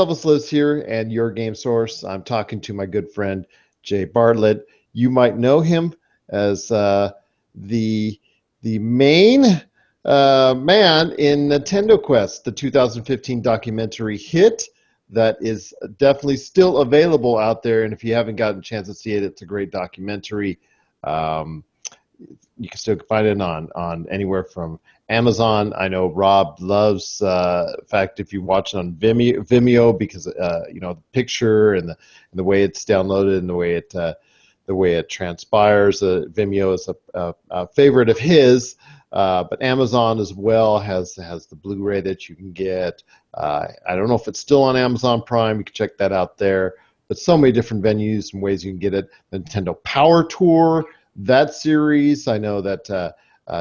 Elvis Lives here and your game source. I'm talking to my good friend Jay Bartlett. You might know him as the main man in Nintendo Quest, the 2015 documentary hit that is definitely still available out there. And if you haven't gotten a chance to see it, it's a great documentary. Um, you can still find it on anywhere from Amazon. I know Rob loves. In fact, if you watch it on Vimeo because the picture and the way it's downloaded and the way it transpires. Vimeo is a favorite of his, but Amazon as well has the Blu-ray that you can get. I don't know if it's still on Amazon Prime. You can check that out there. But so many different venues and ways you can get it. Nintendo Power Tour, that series. I know that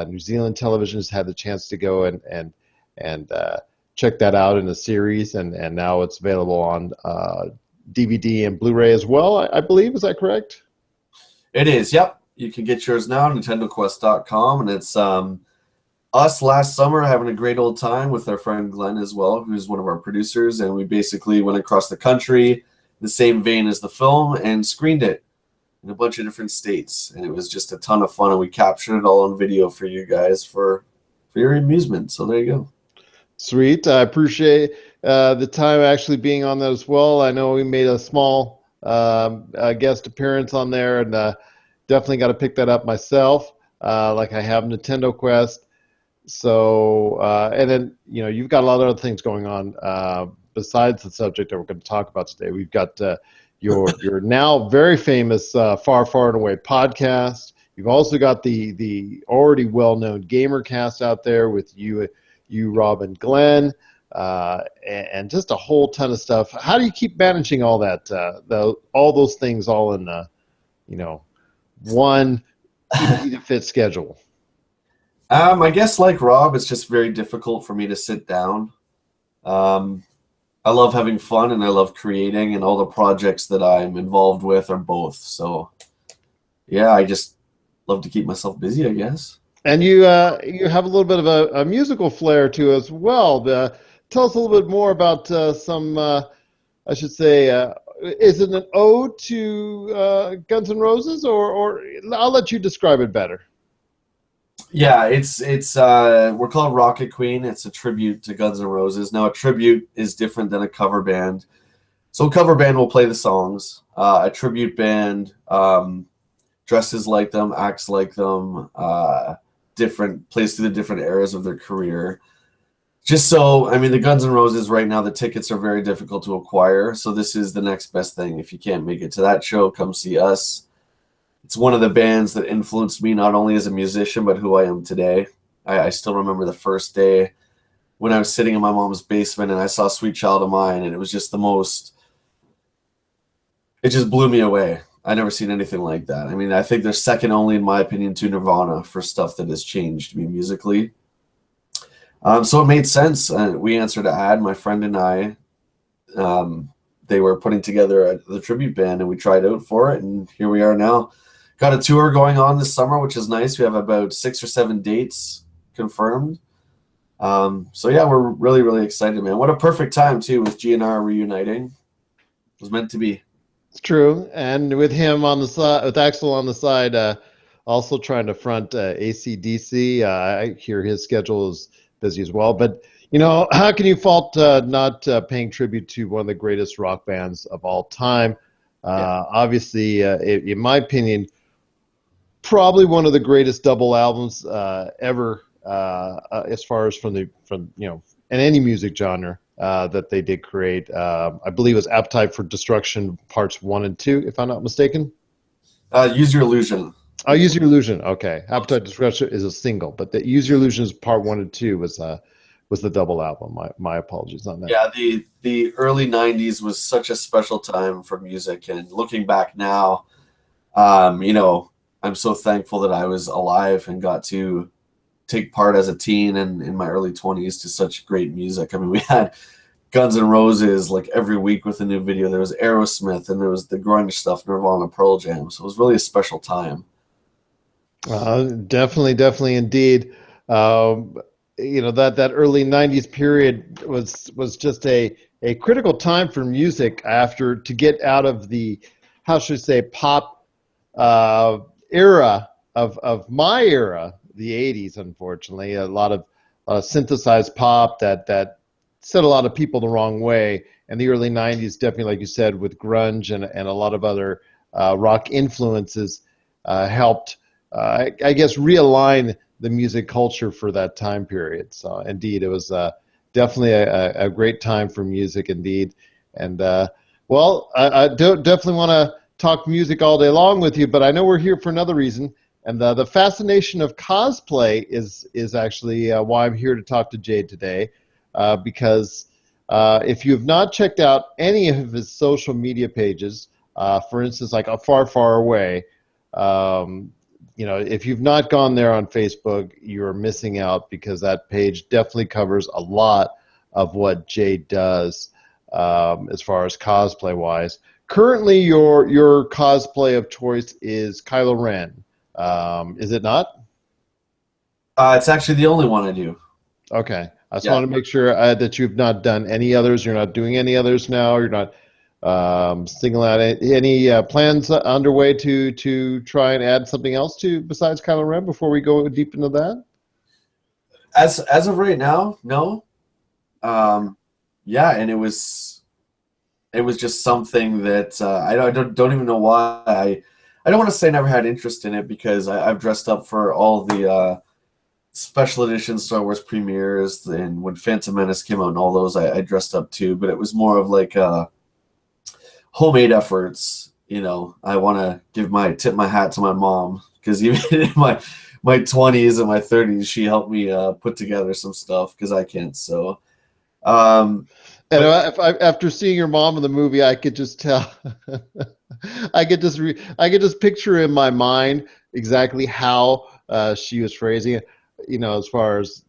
New Zealand Television has had the chance to go and check that out in a series, and now it's available on DVD and Blu-ray as well, I believe. Is that correct? It is, yep. You can get yours now on NintendoQuest.com, and it's us last summer having a great old time with our friend Glenn as well, who's one of our producers, and we basically went across the country, the same vein as the film, and screened it in a bunch of different states, and it was just a ton of fun, and we captured it all on video for you guys for your amusement. So there you go. Sweet. I appreciate the time actually being on that as well. I know we made a small guest appearance on there, and definitely got to pick that up myself, like I have Nintendo Quest. So, and then, you've got a lot of other things going on besides the subject that we're going to talk about today. We've got your now very famous Far, Far and Away podcast. You've also got the already well-known GamerCast out there with you, Rob, and Glenn, and just a whole ton of stuff. How do you keep managing all that, all those things all in, one easy-to-fit schedule? I guess like Rob, it's just very difficult for me to sit down. I love having fun and I love creating, and all the projects that I'm involved with are both. So, yeah, I just love to keep myself busy, I guess. And you have a little bit of a musical flair too as well. Tell us a little bit more about some, I should say, is it an ode to Guns N' Roses, or I'll let you describe it better. Yeah, it's we're called Rocket Queen. It's a tribute to Guns N' Roses. Now, a tribute is different than a cover band. So a cover band will play the songs. A tribute band dresses like them, acts like them, plays through the different eras of their career. Just so, I mean, the Guns N' Roses right now, the tickets are very difficult to acquire. So this is the next best thing. If you can't make it to that show, come see us. It's one of the bands that influenced me not only as a musician, but who I am today. I still remember the first day when I was sitting in my mom's basement and I saw Sweet Child of Mine, and it was just it just blew me away. I never seen anything like that. I mean, I think they're second only, in my opinion, to Nirvana for stuff that has changed me musically. So it made sense. We answered an ad, my friend and I. They were putting together the tribute band, and we tried out for it, and here we are now. Got a tour going on this summer, which is nice. We have about 6 or 7 dates confirmed. So yeah, we're really, really excited, man. What a perfect time too, with GNR reuniting. It was meant to be. It's true, and with him on the side, with Axel on the side, also trying to front AC/DC. I hear his schedule is busy as well. But how can you fault not paying tribute to one of the greatest rock bands of all time? Yeah. Obviously, in my opinion, probably one of the greatest double albums ever, as far as from in any music genre that they did create. I believe it was Appetite for Destruction Parts 1 and 2, if I'm not mistaken. Use Your Illusion. Oh, Use Your Illusion. Okay, Appetite for Destruction is a single, but the Use Your Illusion is Part 1 and 2 was the double album. My apologies on that. Yeah, the early 90s was such a special time for music, and looking back now, I'm so thankful that I was alive and got to take part as a teen and in my early 20s to such great music. I mean, we had Guns N' Roses like every week with a new video. There was Aerosmith, and there was the grunge stuff, Nirvana, Pearl Jam. So it was really a special time. Definitely indeed. That early 90s period was just a a critical time for music after to get out of the, how should I say, pop era of my era, the 80s, unfortunately. A lot of synthesized pop that set a lot of people the wrong way. And the early 90s, definitely, like you said, with grunge and a lot of other rock influences helped, I guess, realign the music culture for that time period. So indeed, it was definitely a great time for music indeed. And well, I don't definitely want to talk music all day long with you, but I know we're here for another reason. And the fascination of cosplay is actually why I'm here to talk to Jade today, because if you have not checked out any of his social media pages, for instance, like a Far, Far Away, you know, if you've not gone there on Facebook, you're missing out because that page definitely covers a lot of what Jade does as far as cosplay wise. Currently, your cosplay of choice is Kylo Ren. Is it not? It's actually the only one I do. Okay. I just Yeah. want to make sure that you've not done any others. You're not doing any others now. You're not singling out any plans underway to try and add something else to besides Kylo Ren before we go deep into that? As of right now, no. Yeah, and it was just something that I don't even know why I don't want to say I never had interest in it because I've dressed up for all the special edition Star Wars premieres, and when Phantom Menace came out and all those, I dressed up too. But it was more of like homemade efforts. You know, I want to tip my hat to my mom because even in my 20s and my 30s, she helped me put together some stuff because I can't. So, And but after seeing your mom in the movie, I could just tell. I could just picture in my mind exactly how she was phrasing it. You know, as far as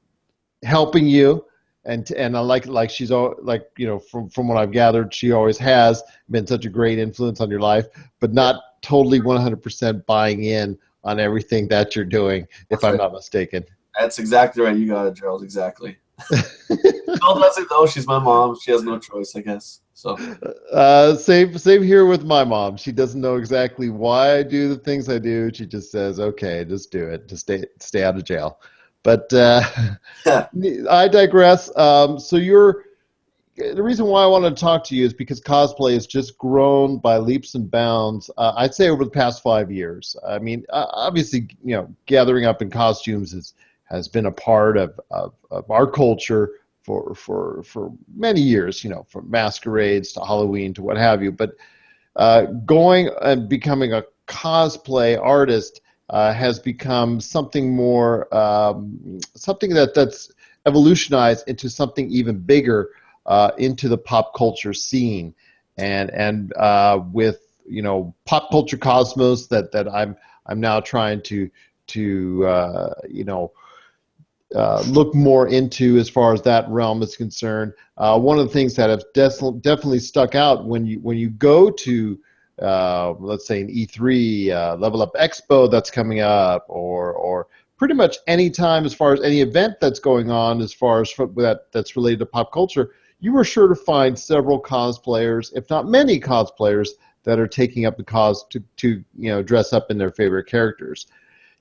helping you, and I like she's all like, you know, from what I've gathered, she always has been such a great influence on your life, but yeah, not totally 100% buying in on everything that you're doing, if that's I'm right. not mistaken. That's exactly right. You got it, Gerald. Exactly. Gerald doesn't know. She's my mom. She has no choice, I guess. So. Same here with my mom. She doesn't know exactly why I do the things I do. She just says, "Okay, just do it. Just stay out of jail." But Yeah. I digress. So the reason why I wanted to talk to you is because cosplay has just grown by leaps and bounds. I'd say over the past 5 years. I mean, obviously, you know, gathering up in costumes has been a part of our culture for many years. You know, from masquerades to Halloween to what have you. But going and becoming a cosplay artist has become something more, something that's evolutionized into something even bigger, into the pop culture scene, and with, you know, pop culture cosmos that I'm now trying to you know, look more into as far as that realm is concerned. One of the things that have definitely stuck out when you go to, let's say, an E3, Level Up Expo that's coming up, or pretty much any time as far as any event that's going on as far as that's related to pop culture, you are sure to find several cosplayers, if not many cosplayers, that are taking up the cause to you know, dress up in their favorite characters.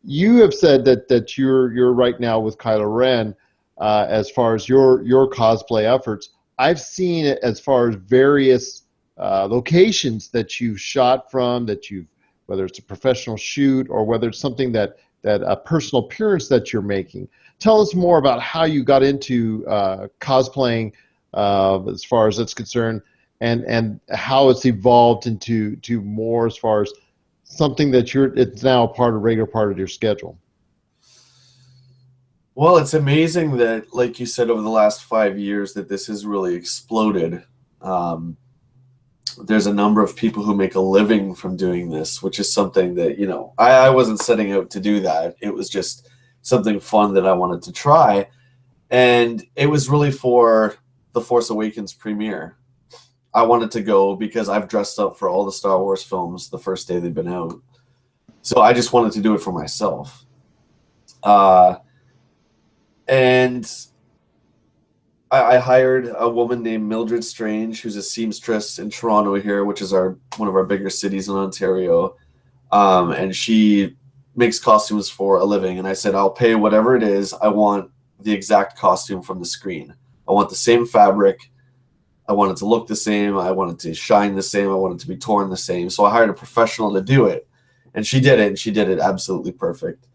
You have said that you're right now with Kylo Ren, as far as your cosplay efforts. I've seen it as far as various locations that you've shot from, that you've, whether it's a professional shoot or whether it's something that a personal appearance that you're making. Tell us more about how you got into cosplaying, as far as it's concerned, and how it's evolved into more as far as something that it's now a regular part of your schedule. Well, it's amazing that, like you said, over the last 5 years, that this has really exploded. Um, there's a number of people who make a living from doing this, which is something that, you know, I wasn't setting out to do that. It was just something fun that I wanted to try. And it was really for the Force Awakens premiere. I wanted to go because I've dressed up for all the Star Wars films the first day they've been out. So I just wanted to do it for myself. And I hired a woman named Mildred Strange, who's a seamstress in Toronto here, which is one of our bigger cities in Ontario. And she makes costumes for a living. And I said, I'll pay whatever it is. I want the exact costume from the screen. I want the same fabric. I want it to look the same. I want it to shine the same. I want it to be torn the same. So I hired a professional to do it. And she did it, and she did it absolutely perfect.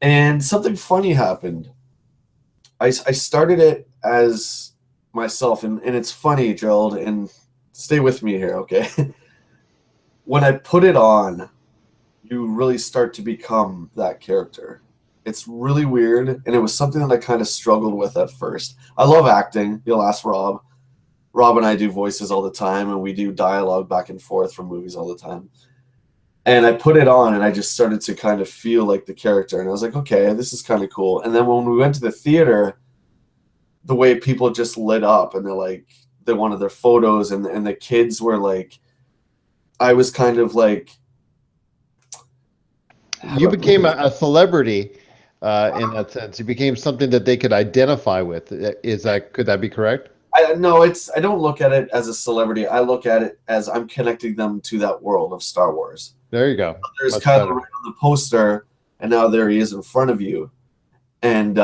And something funny happened. I started it as myself, and it's funny, Gerald, and stay with me here, okay? When I put it on, you really start to become that character. It's really weird, and it was something that I kind of struggled with at first. I love acting. You'll ask Rob. Rob and I do voices all the time, and we do dialogue back and forth from movies all the time. And I put it on, and I just started to kind of feel like the character. And I was like, okay, this is kind of cool. And then when we went to the theater, the way people just lit up, and they wanted their photos, and the kids were like, I was kind of like, You became a celebrity in that sense. You became something that they could identify with. Could that be correct? no, I don't look at it as a celebrity. I look at it as I'm connecting them to that world of Star Wars. There you go. There's Much Kylo better. Ren on the poster, and now there he is in front of you, and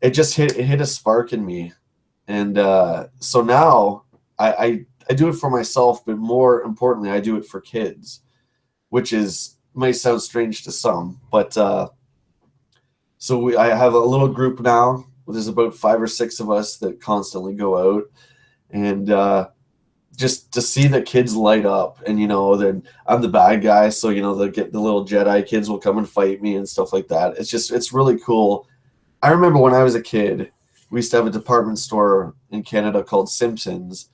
it just hit a spark in me, and so now I do it for myself, but more importantly, I do it for kids, which might sound strange to some, but so I have a little group now. There's about 5 or 6 of us that constantly go out, and just to see the kids light up, and then I'm the bad guy, so they'll get the little Jedi kids will come and fight me and stuff like that. It's really cool. I remember when I was a kid, we used to have a department store in Canada called Simpsons,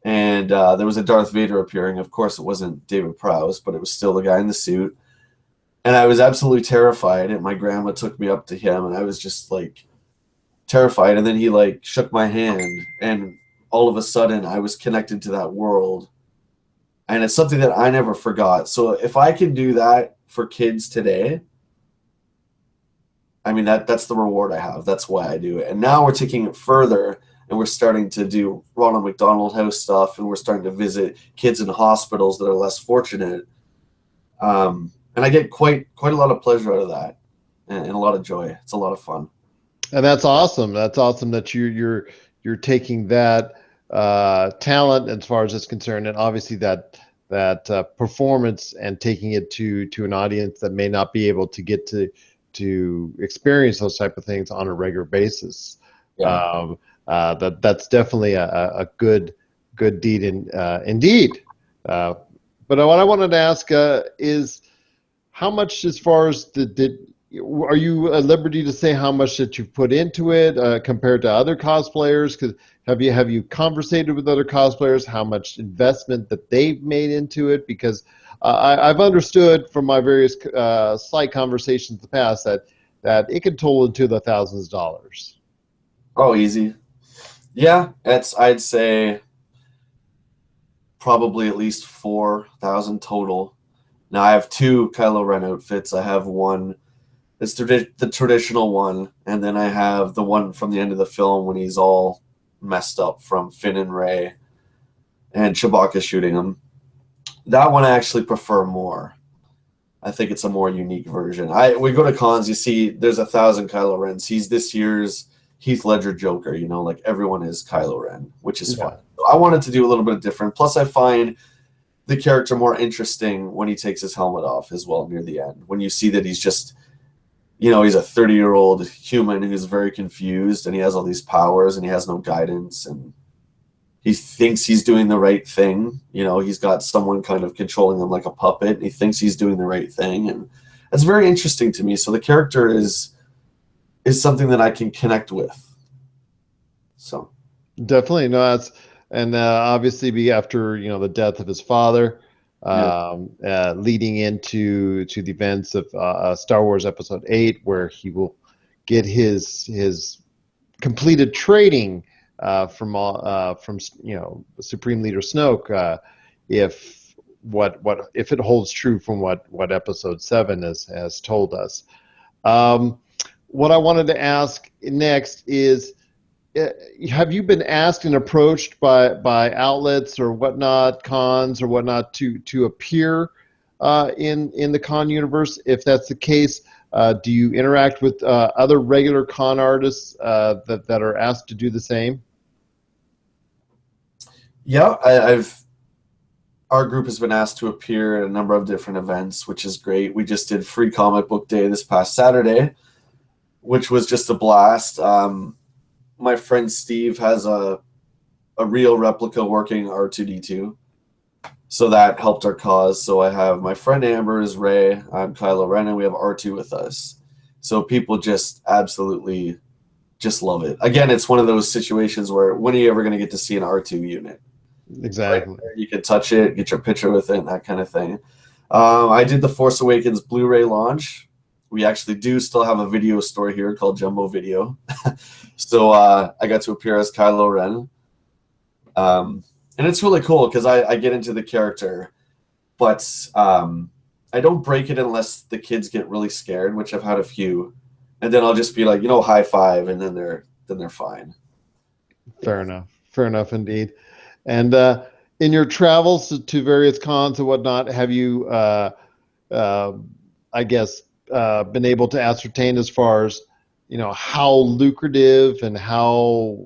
and there was a Darth Vader appearing. Of course, it wasn't David Prowse, but it was still the guy in the suit, and I was absolutely terrified. And my grandma took me up to him, and I was just like terrified. And then he like shook my hand, and all of a sudden I was connected to that world, and it's something that I never forgot. So if I can do that for kids today, I mean that's the reward I have. That's why I do it. And now we're taking it further, and we're starting to do Ronald McDonald House stuff, and we're starting to visit kids in hospitals that are less fortunate, and I get quite a lot of pleasure out of that, and a lot of joy. It's a lot of fun. And that's awesome. That's awesome that you're taking that talent as far as it's concerned, and obviously that performance, and taking it to an audience that may not be able to get to experience those type of things on a regular basis. Yeah. That's definitely a good deed indeed. But what I wanted to ask is how much, as far as are you at liberty to say how much that you've put into it compared to other cosplayers? Because have you conversated with other cosplayers how much investment that they've made into it? Because I've understood from my various slight conversations in the past that it can total into the thousands of dollars. Oh, easy. Yeah, I'd say probably at least 4,000 total. Now I have 2 Kylo Ren outfits. I have one. It's the traditional one, and then I have the one from the end of the film when he's all messed up from Finn and Rey, and Chewbacca shooting him. That one I actually prefer more. I think it's a more unique version. We go to cons, you see there's 1,000 Kylo Rens. He's this year's Heath Ledger Joker, like everyone is Kylo Ren, which is fun. So I wanted to do a little bit different. Plus, I find the character more interesting when he takes his helmet off as well near the end. When you see that he's just, he's a 30-year-old human who's very confused, and he has all these powers, and he has no guidance, and he thinks he's doing the right thing. He's got someone kind of controlling him like a puppet, and he thinks he's doing the right thing, and that's very interesting to me. So the character is something that I can connect with. So Definitely, no, that's, and obviously be after the death of his father, leading into the events of Star Wars Episode 8, where he will get his completed training from Supreme Leader Snoke, if it holds true from what Episode 7 has told us. What I wanted to ask next is have you been asked and approached by outlets or whatnot, cons or whatnot, to appear in the con universe? If that's the case, do you interact with other regular con artists that are asked to do the same? Yeah, our group has been asked to appear at a number of different events, which is great. We just did Free Comic Book Day this past Saturday, which was just a blast. My friend Steve has a real replica working R2D2, so that helped our cause. So I have my friend Amber is Ray, I'm Kylo Ren, and we have R2 with us. So people just absolutely just love it. Again, it's one of those situations where when are you ever going to get to see an R2 unit? Right Exactly. there, you can touch it, get your picture with it, and that kind of thing. I did the Force Awakens Blu-ray launch. We actually do still have a video store here called Jumbo Video. So I got to appear as Kylo Ren. And it's really cool because I get into the character, but I don't break it unless the kids get really scared, which I've had a few. And then I'll just be like, high five, and then they're fine. Fair enough. Fair enough indeed. And in your travels to various cons and whatnot, have you, I guess, been able to ascertain as far as, how lucrative and how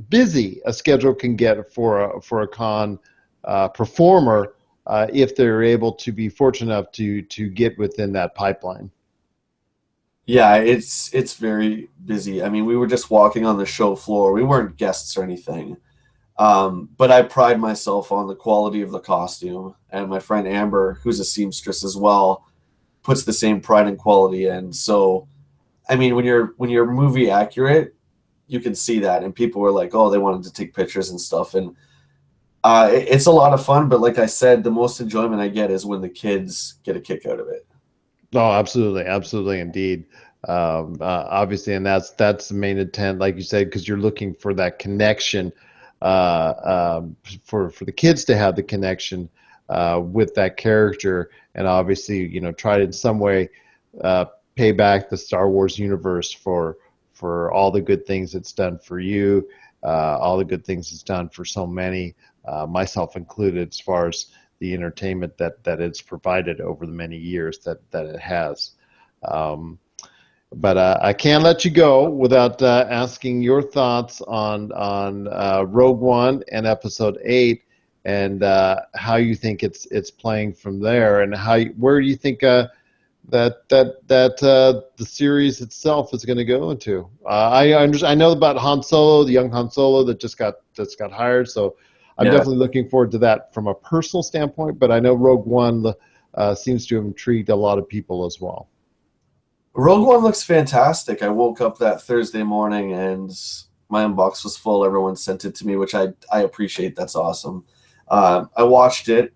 busy a schedule can get for a con performer if they're able to be fortunate enough to get within that pipeline? Yeah, it's very busy. I mean, we were just walking on the show floor. We weren't guests or anything. But I pride myself on the quality of the costume, and my friend Amber, who's a seamstress as well, puts the same pride and quality in. So, I mean, when you're movie accurate, you can see that, and people were like, "Oh, they wanted to take pictures and stuff," and it's a lot of fun. But like I said, the most enjoyment I get is when the kids get a kick out of it. Oh, absolutely, absolutely, indeed. Obviously, and that's the main intent, like you said, because you're looking for that connection, for the kids to have the connection with that character, and obviously, try to in some way pay back the Star Wars universe for all the good things it's done for you, all the good things it's done for so many, myself included, as far as the entertainment that it's provided over the many years that it has. But I can't let you go without asking your thoughts on Rogue One and Episode 8, and how you think it's playing from there, and where do you think that the series itself is going to go into? I know about Han Solo, the young Han Solo that just got hired, so I'm Yeah. definitely looking forward to that from a personal standpoint. But I know Rogue One seems to have intrigued a lot of people as well. Rogue One looks fantastic. I woke up that Thursday morning and my inbox was full. Everyone sent it to me, which I appreciate. That's awesome. I watched it,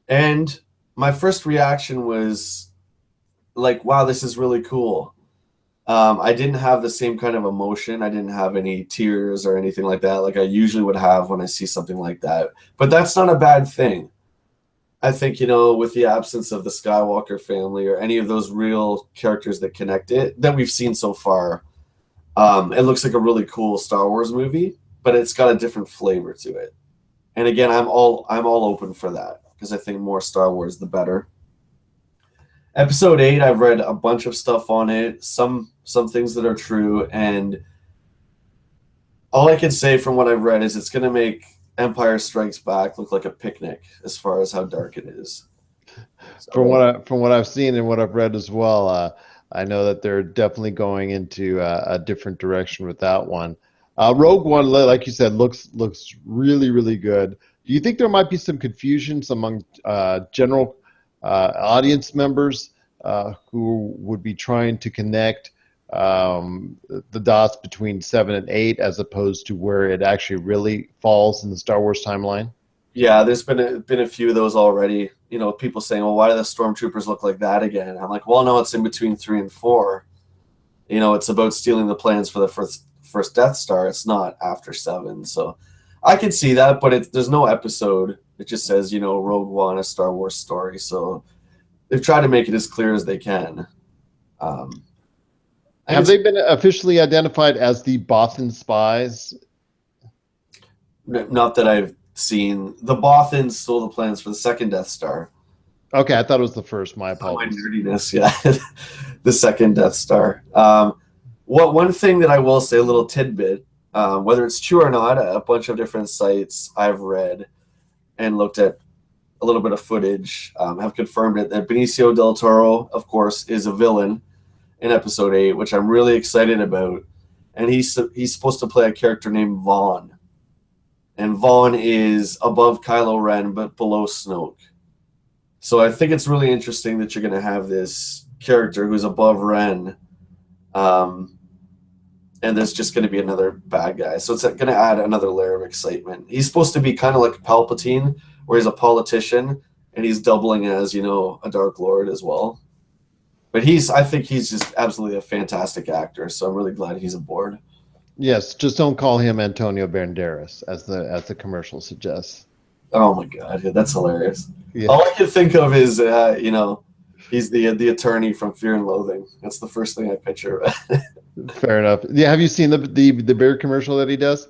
and my first reaction was like, wow, this is really cool. I didn't have the same kind of emotion. I didn't have any tears or anything like that, like I usually would have when I see something like that. But that's not a bad thing. I think, with the absence of the Skywalker family or any of those real characters that connect it that we've seen so far, it looks like a really cool Star Wars movie, but it's got a different flavor to it. And again, I'm all open for that because I think more Star Wars, the better. Episode 8, I've read a bunch of stuff on it, some things that are true, and all I can say from what I've read is it's going to make Empire Strikes Back look like a picnic as far as how dark it is. So, From what I've seen and what I've read as well, I know that they're definitely going into a different direction with that one. Rogue One, like you said, looks really, really good. Do you think there might be some confusions among general audience members who would be trying to connect the dots between 7 and 8 as opposed to where it actually really falls in the Star Wars timeline? yeah, there's been a few of those already. People saying, "Well, why do the stormtroopers look like that again?" And I'm like, "Well, no, it's in between 3 and 4. It's about stealing the plans for the first Death Star. It's not after 7." So I can see that, but there's no episode. It just says, Rogue One, a Star Wars story. So they've tried to make it as clear as they can. Um, I think Have they been officially identified as the Bothan spies? not that I've seen. The Bothans stole the plans for the second Death Star. Okay, I thought it was the first. My So my apologies. nerdiness, yeah, the second Death Star. What one thing that I will say, a little tidbit, whether it's true or not, a bunch of different sites I've read and looked at a little bit of footage have confirmed it that Benicio del Toro, of course, is a villain in Episode 8, which I'm really excited about. And he's supposed to play a character named Vaughn, and Vaughn is above Kylo Ren but below Snoke. So I think it's really interesting that you're going to have this character who's above Ren, um, and there's just going to be another bad guy. So it's going to add another layer of excitement. He's supposed to be kind of like Palpatine, where he's a politician, and he's doubling as, a Dark Lord as well. But I think he's just absolutely a fantastic actor, so I'm really glad he's aboard. Yes, just don't call him Antonio Banderas, as the commercial suggests. Oh my god, yeah, that's hilarious. Yeah, All I can think of is, he's the attorney from Fear and Loathing. That's the first thing I picture. fair enough. Yeah, have you seen the beer commercial that he does?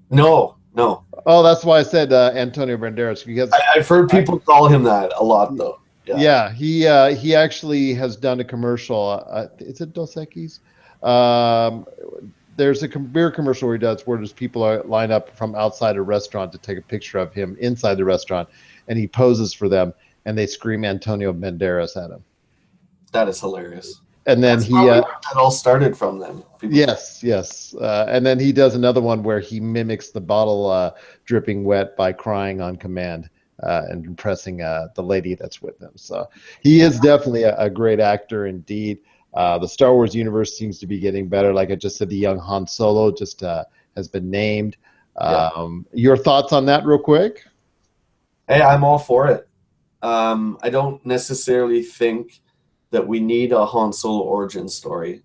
No, no. Oh, that's why I said Antonio Banderas, because I've heard people call him that a lot, though. yeah, he actually has done a commercial. Is it Dos Equis? There's a beer commercial where he does where there's people line up from outside a restaurant to take a picture of him inside the restaurant, and he poses for them, and they scream Antonio Banderas at him. That is hilarious. And then That's probably where that all started from then. Yes. And then he does another one where he mimics the bottle dripping wet by crying on command and impressing the lady that's with him. So he is definitely a great actor indeed. The Star Wars universe seems to be getting better. Like I just said, the young Han Solo just has been named. Your thoughts on that real quick? Hey, I'm all for it. I don't necessarily think that we need a Han Solo origin story,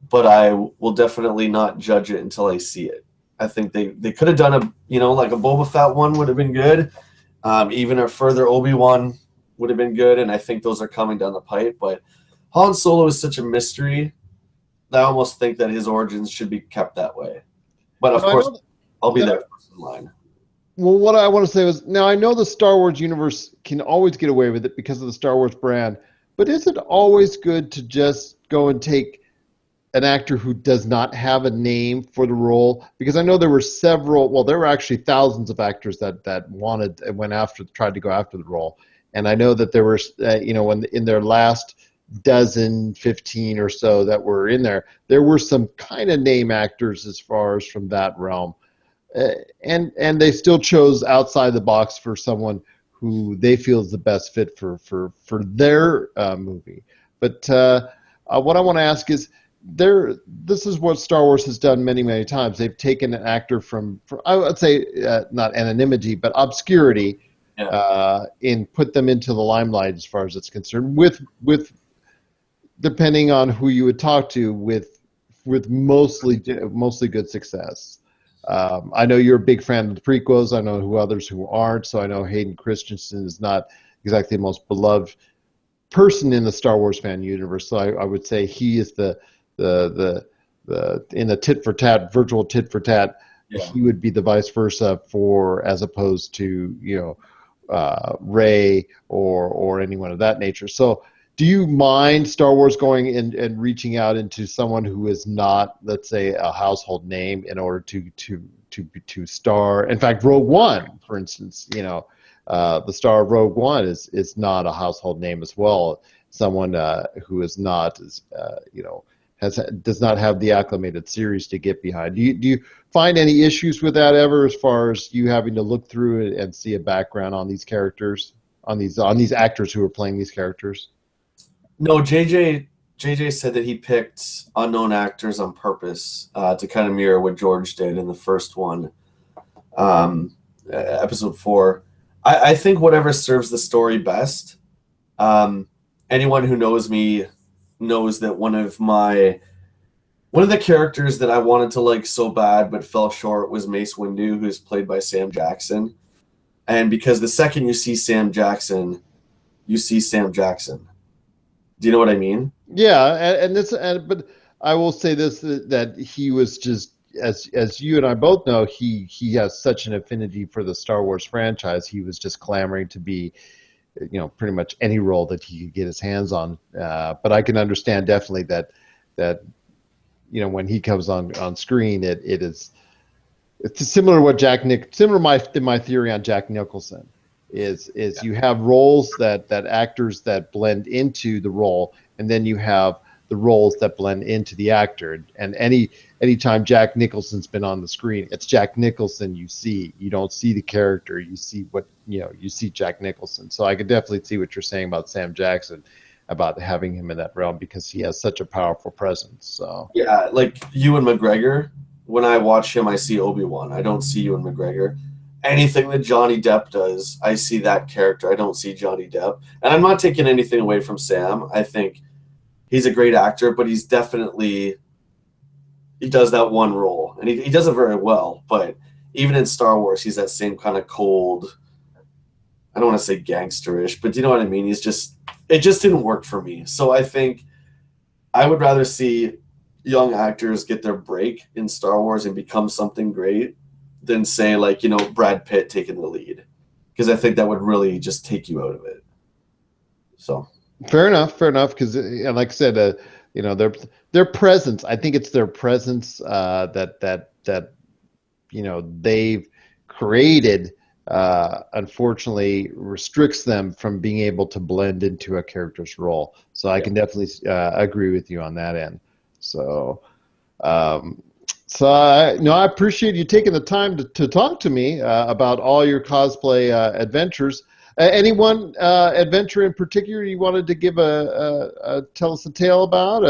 but I will definitely not judge it until I see it. I think they could have done like a Boba Fett one would have been good. Even a further Obi-Wan would have been good, and I think those are coming down the pipe. But Han Solo is such a mystery that I almost think that his origins should be kept that way. But of course, I'll be that first in line. Well, what I want to say was, now I know the Star Wars universe can always get away with it because of the Star Wars brand, but is it always good to just go and take an actor who does not have a name for the role? Because I know there were there were actually thousands of actors that tried to go after the role. And I know that there were, in their last 15 or so that were in there were some kind of name actors as far as from that realm. And they still chose outside the box for someone who they feel is the best fit for their movie. But what I want to ask is, this is what Star Wars has done many, many times. They've taken an actor from I would say not anonymity, but obscurity, and put them into the limelight as far as it's concerned. With depending on who you would talk to, with mostly good success. I know you're a big fan of the prequels. I know others who aren't. So I know Hayden Christensen is not exactly the most beloved person in the Star Wars fan universe. So I would say he is the in a tit for tat, virtual tit for tat. Yeah. He would be the vice versa as opposed to Rey or anyone of that nature. So do you mind Star Wars going and reaching out into someone who is not, let's say, a household name in order to star? In fact, Rogue One, for instance, the star of Rogue One is not a household name as well. Someone who is not, does not have the acclimated series to get behind. Do you find any issues with that ever, as far as you having to look through it and see a background on these characters, on these actors who are playing these characters? No, JJ said that he picked unknown actors on purpose to kind of mirror what George did in the first one, episode 4. I think whatever serves the story best. Anyone who knows me knows that one of the characters that I wanted to like so bad but fell short was Mace Windu, who's played by Sam Jackson. And because the second you see Sam Jackson, you see Sam Jackson. Do you know what I mean? Yeah, and this, but I will say this, that he was just, as you and I both know, he has such an affinity for the Star Wars franchise. He was just clamoring to be, pretty much any role that he could get his hands on. But I can understand definitely that when he comes on screen, it's similar to what similar to my theory on Jack Nicholson is you have roles that actors that blend into the role, and then you have the roles that blend into the actor. And anytime Jack Nicholson's been on the screen, it's Jack Nicholson you see. You don't see the character. You see you see Jack Nicholson. So I could definitely see what you're saying about Sam Jackson, about having him in that realm because he has such a powerful presence. So Yeah, like Ewan McGregor. When I watch him, I see Obi-Wan. I don't see Ewan McGregor. Anything that Johnny Depp does, I see that character. I don't see Johnny Depp. And I'm not taking anything away from Sam. I think he's a great actor, but he's definitely he does that one role, and he does it very well. But even in Star Wars, he's that same kind of cold. I don't want to say gangsterish, but do you know what I mean? It just didn't work for me. So I think I would rather see young actors get their break in Star Wars and become something great than say like Brad Pitt taking the lead, because I think that would really just take you out of it. So fair enough, fair enough. Because and like I said, their presence. I think it's their presence that they've created. Unfortunately, restricts them from being able to blend into a character's role. So I yeah, can definitely agree with you on that end. So. Um, I appreciate you taking the time to talk to me about all your cosplay adventures. Anyone adventure in particular you wanted to give tell us a tale about,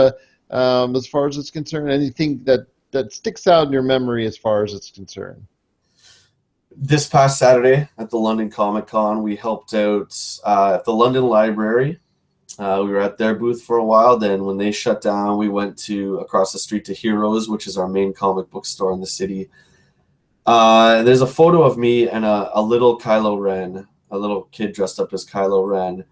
as far as it's concerned? Anything that sticks out in your memory as far as it's concerned? this past Saturday at the London Comic Con, we helped out at the London Library. We were at their booth for a while. Then when they shut down, we went to across the street to Heroes, which is our main comic book store in the city. There's a photo of me and a little Kylo Ren, a little kid dressed up as Kylo Ren.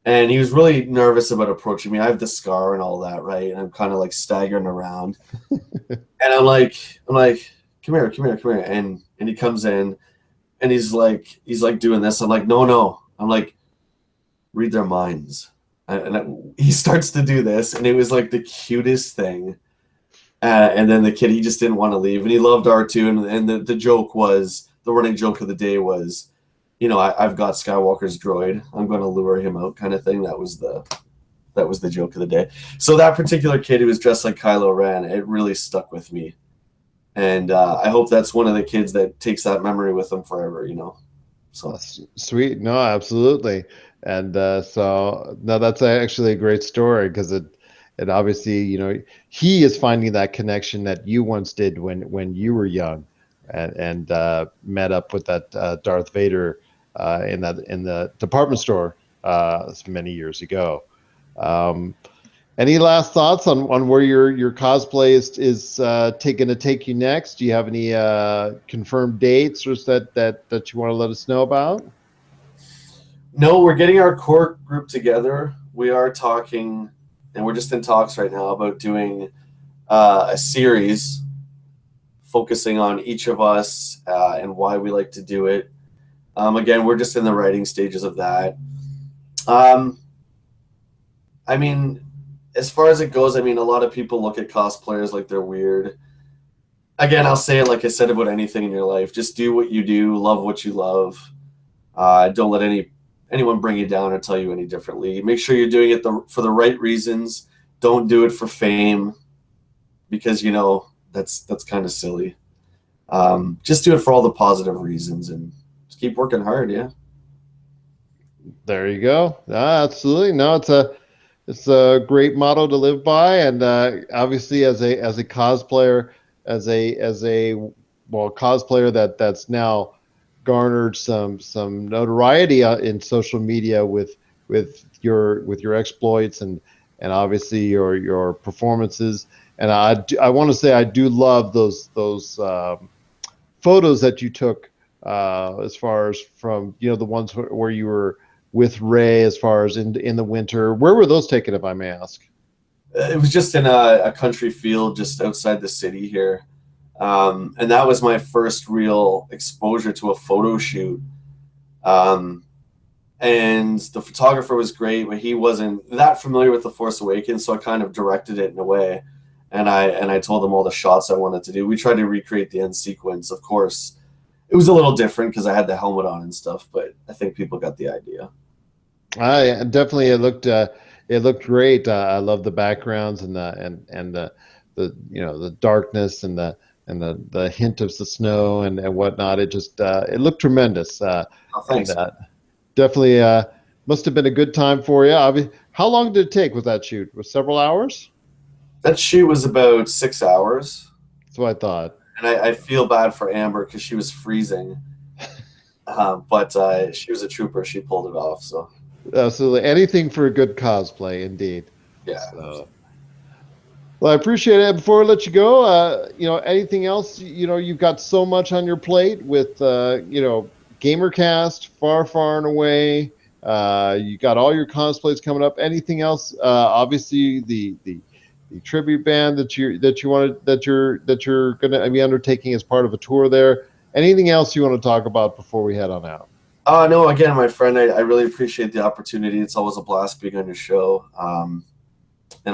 And he was really nervous about approaching me. I have the scar and all that, right? And I'm kind of like staggering around. And I'm like, come here, come here, come here. And he comes in and he's like doing this. I'm like, no, no. I'm like, read their minds. He starts to do this, and it was like the cutest thing. And then the kid, he just didn't want to leave, and he loved R2. And the joke was, the running joke of the day was, I've got Skywalker's droid. I'm going to lure him out, kind of thing. That was the joke of the day. So that particular kid who was dressed like Kylo Ren, it really stuck with me. And I hope that's one of the kids that takes that memory with them forever. So That's sweet. No, absolutely. And so no, that's actually a great story because it obviously, he is finding that connection that you once did when you were young, and met up with that Darth Vader in the department store many years ago. Um, any last thoughts on where your cosplay is taking to take you next? Do you have any confirmed dates or that you want to let us know about? no, we're getting our core group together. We are talking, and we're just in talks right now about doing a series focusing on each of us and why we like to do it. Again, we're just in the writing stages of that. Um, I mean, as far as it goes, I mean, a lot of people look at cosplayers like they're weird. Again, I'll say it like I said about anything in your life: just do what you do, love what you love. Don't let anyone bring you down or tell you any differently. Make sure you're doing it for the right reasons. Don't do it for fame, because that's kind of silly. Just do it for all the positive reasons and just keep working hard. Yeah. There you go. Absolutely. No, it's a great motto to live by, and obviously as a cosplayer, as a cosplayer that's now garnered some notoriety in social media with your exploits and obviously your performances. And I want to say I do love those photos that you took, as far as from the ones where you were with Ray as far as in the winter. Where were those taken, if I may ask? It was just in a country field just outside the city here. And that was my first real exposure to a photo shoot. Um, and the photographer was great, but he wasn't that familiar with The Force Awakens, so I kind of directed it in a way. And I told him all the shots I wanted to do. We tried to recreate the end sequence. Of course, it was a little different because I had the helmet on and stuff, but I think people got the idea. I definitely it looked great. I love the backgrounds and the the darkness and the hint of the snow and whatnot. It just it looked tremendous. Oh, And thanks. definitely must have been a good time for you. How long did it take? Was that shoot? Was several hours? That shoot was about 6 hours, That's what I thought. and I feel bad for Amber because she was freezing, but she was a trooper. She pulled it off. So Absolutely, anything for a good cosplay, indeed. yeah. So, well, I appreciate it. Before I let you go, anything else? You've got so much on your plate with, GamerCast, Far and Away. You got all your cosplays coming up. Anything else? Obviously, the tribute band that you're going to be undertaking as part of a tour there. Anything else you want to talk about before we head on out? No, again, my friend, I really appreciate the opportunity. It's always a blast being on your show, and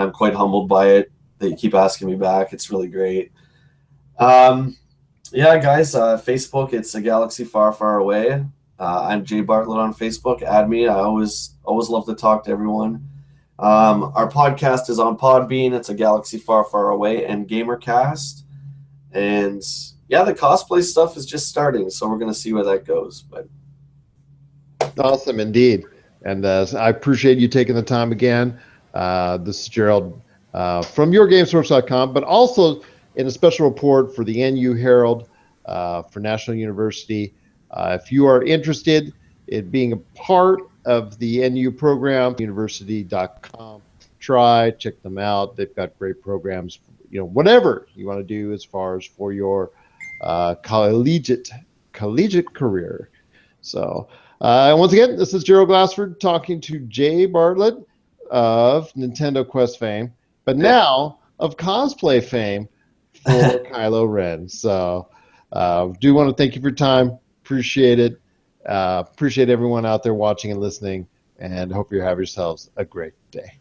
I'm quite humbled by it that you keep asking me back. It's really great. Um, yeah, guys, Facebook, it's a galaxy far away. I'm Jay Bartlett on Facebook. Add me. I always love to talk to everyone. Our podcast is on Podbean. It's a galaxy far away and Gamercast. And yeah, the cosplay stuff is just starting, so we're gonna see where that goes. But Awesome, indeed. And I appreciate you taking the time again. This is Gerald from YourGameSource.com, but also in a special report for the NU Herald for National University. If you are interested in being a part of the NU program, university.com, check them out. They've got great programs, whatever you want to do as far as for your collegiate career. So, once again, this is Gerald Glassford talking to Jay Bartlett of Nintendo Quest fame, but now of cosplay fame for Kylo Ren. So, do want to thank you for your time. Appreciate it. Appreciate everyone out there watching and listening, and hope you have yourselves a great day.